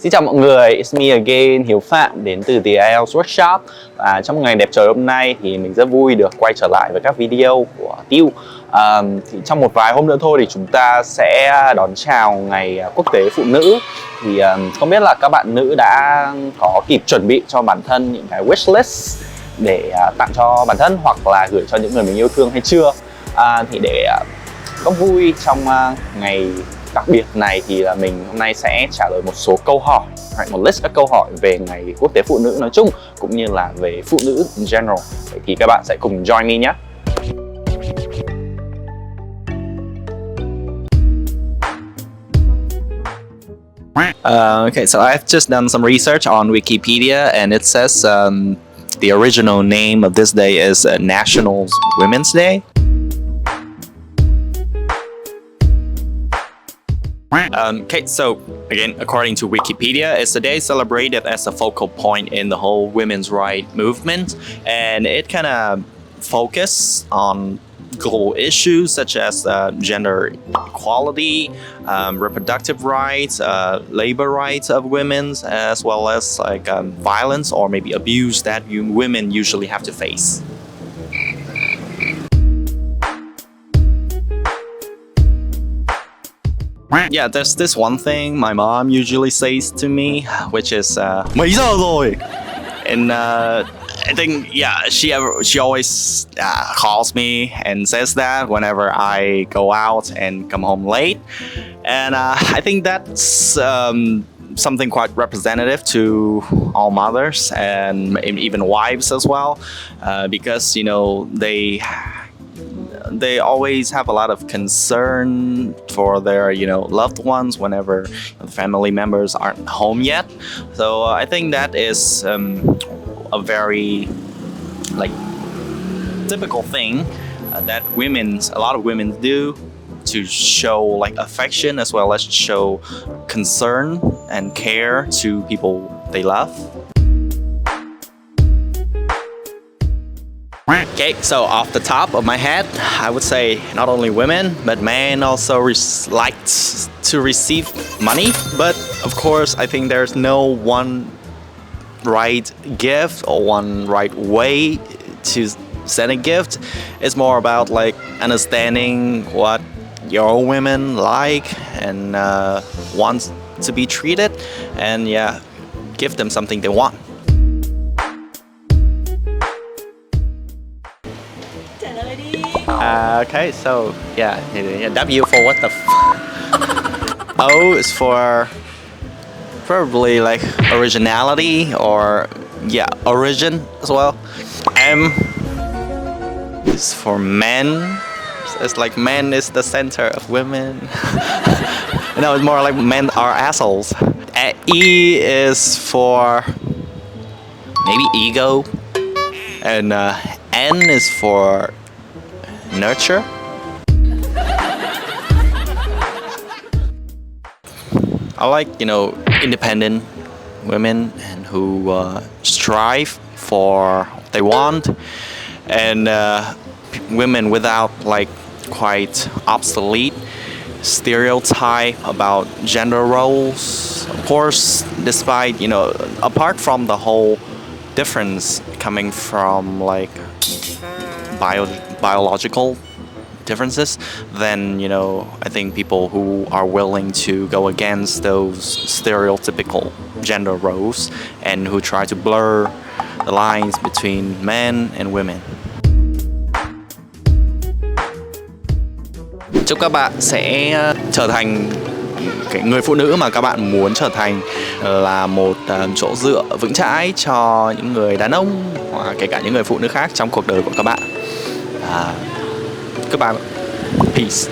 Xin chào mọi người, it's me again, Hiếu Phạm đến từ The IELTS Workshop. Và trong ngày đẹp trời hôm nay thì mình rất vui được quay trở lại với các video của Tiêu. Thì trong một vài hôm nữa thôi thì chúng ta sẽ đón chào ngày Quốc tế Phụ nữ. Thì không biết là các bạn nữ đã có kịp chuẩn bị cho bản thân những cái wishlist để tặng cho bản thân hoặc là gửi cho những người mình yêu thương hay chưa. Thì để góp vui trong ngày đặc biệt này thì là mình hôm nay sẽ trả lời một số câu hỏi, một list các câu hỏi về ngày Quốc tế Phụ nữ nói chung cũng như là về phụ nữ in general. Vậy thì các bạn sẽ cùng join me nhé. Okay, so I've just done some research on Wikipedia and it says the original name of this day is National Women's Day. Okay, so again, according to Wikipedia, it's a day celebrated as a focal point in the whole women's rights movement, and it kind of focuses on global issues such as gender equality, reproductive rights, labor rights of women, as well as like violence or maybe abuse that women usually have to face. Yeah, there's this one thing my mom usually says to me, which is mấy giờ rồi? And I think she always calls me and says that whenever I go out and come home late. And I think that's something quite representative to all mothers and even wives as well, because you know they always have a lot of concern for their loved ones whenever the family members aren't home yet. So I think that is a very typical thing that a lot of women do to show affection as well as show concern and care to people they love. Okay, so off the top of my head, I would say not only women, but men also like to receive money. But of course, I think there's no one right gift or one right way to send a gift. It's more about understanding what your women like and want to be treated, and give them something they want. Okay, so W for what the O is for probably originality or origin as well. M is for men. It's like men is the center of women. No, it's more like men are assholes. E is for maybe ego, and N is for nurture. I like independent women and who strive for what they want, and women without quite obsolete stereotype about gender roles. Of course, despite apart from the whole difference coming from biological differences, then I think people who are willing to go against those stereotypical gender roles and who try to blur the lines between men and women. Chúc các bạn sẽ trở thành cái người phụ nữ mà các bạn muốn trở thành, là một chỗ dựa vững chãi cho những người đàn ông hoặc kể cả những người phụ nữ khác trong cuộc đời của các bạn. Goodbye. Peace.